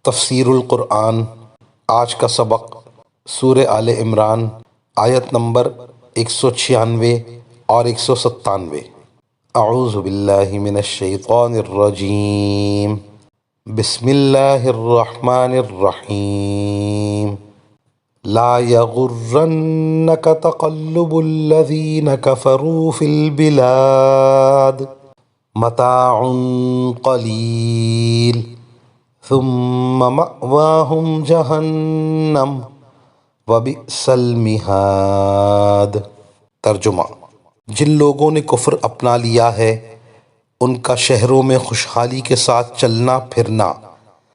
تفسیر القرآن۔ آج کا سبق سورہ آل عمران آیت نمبر 196 اور 197۔ اعوذ باللہ من الشیطان الرجیم، بسم اللہ الرحمن الرحیم۔ لا یغرنک تقلب الذین کفروا فی البلاد، متاع قلیل ثم مأواہم جہنم وبئس المہاد۔ ترجمہ: جن لوگوں نے کفر اپنا لیا ہے ان کا شہروں میں خوشحالی کے ساتھ چلنا پھرنا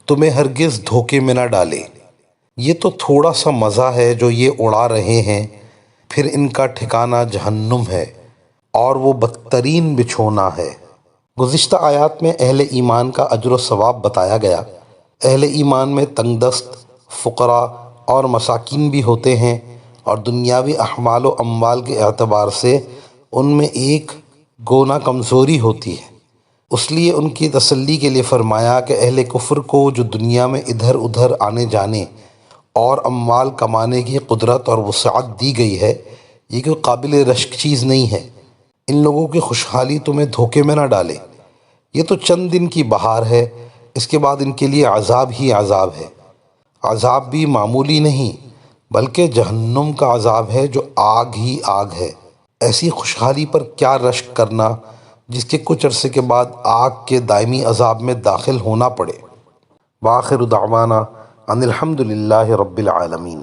تمہیں ہرگز دھوکے میں نہ ڈالے۔ یہ تو تھوڑا سا مزہ ہے جو یہ اڑا رہے ہیں، پھر ان کا ٹھکانہ جہنم ہے اور وہ بدترین بچھونا ہے۔ گزشتہ آیات میں اہل ایمان کا اجر و ثواب بتایا گیا۔ اہل ایمان میں تنگ دست، فقراء اور مساکین بھی ہوتے ہیں، اور دنیاوی احوال و اموال کے اعتبار سے ان میں ایک گونا کمزوری ہوتی ہے۔ اس لیے ان کی تسلی کے لیے فرمایا کہ اہل کفر کو جو دنیا میں ادھر ادھر آنے جانے اور اموال کمانے کی قدرت اور وسعت دی گئی ہے، یہ کوئی قابل رشک چیز نہیں ہے۔ ان لوگوں کی خوشحالی تمہیں دھوکے میں نہ ڈالے۔ یہ تو چند دن کی بہار ہے، اس کے بعد ان کے لیے عذاب ہی عذاب ہے۔ عذاب بھی معمولی نہیں بلکہ جہنم کا عذاب ہے جو آگ ہی آگ ہے۔ ایسی خوشحالی پر کیا رشک کرنا جس کے کچھ عرصے کے بعد آگ کے دائمی عذاب میں داخل ہونا پڑے۔ وآخر دعوانا ان الحمد للہ رب العالمین۔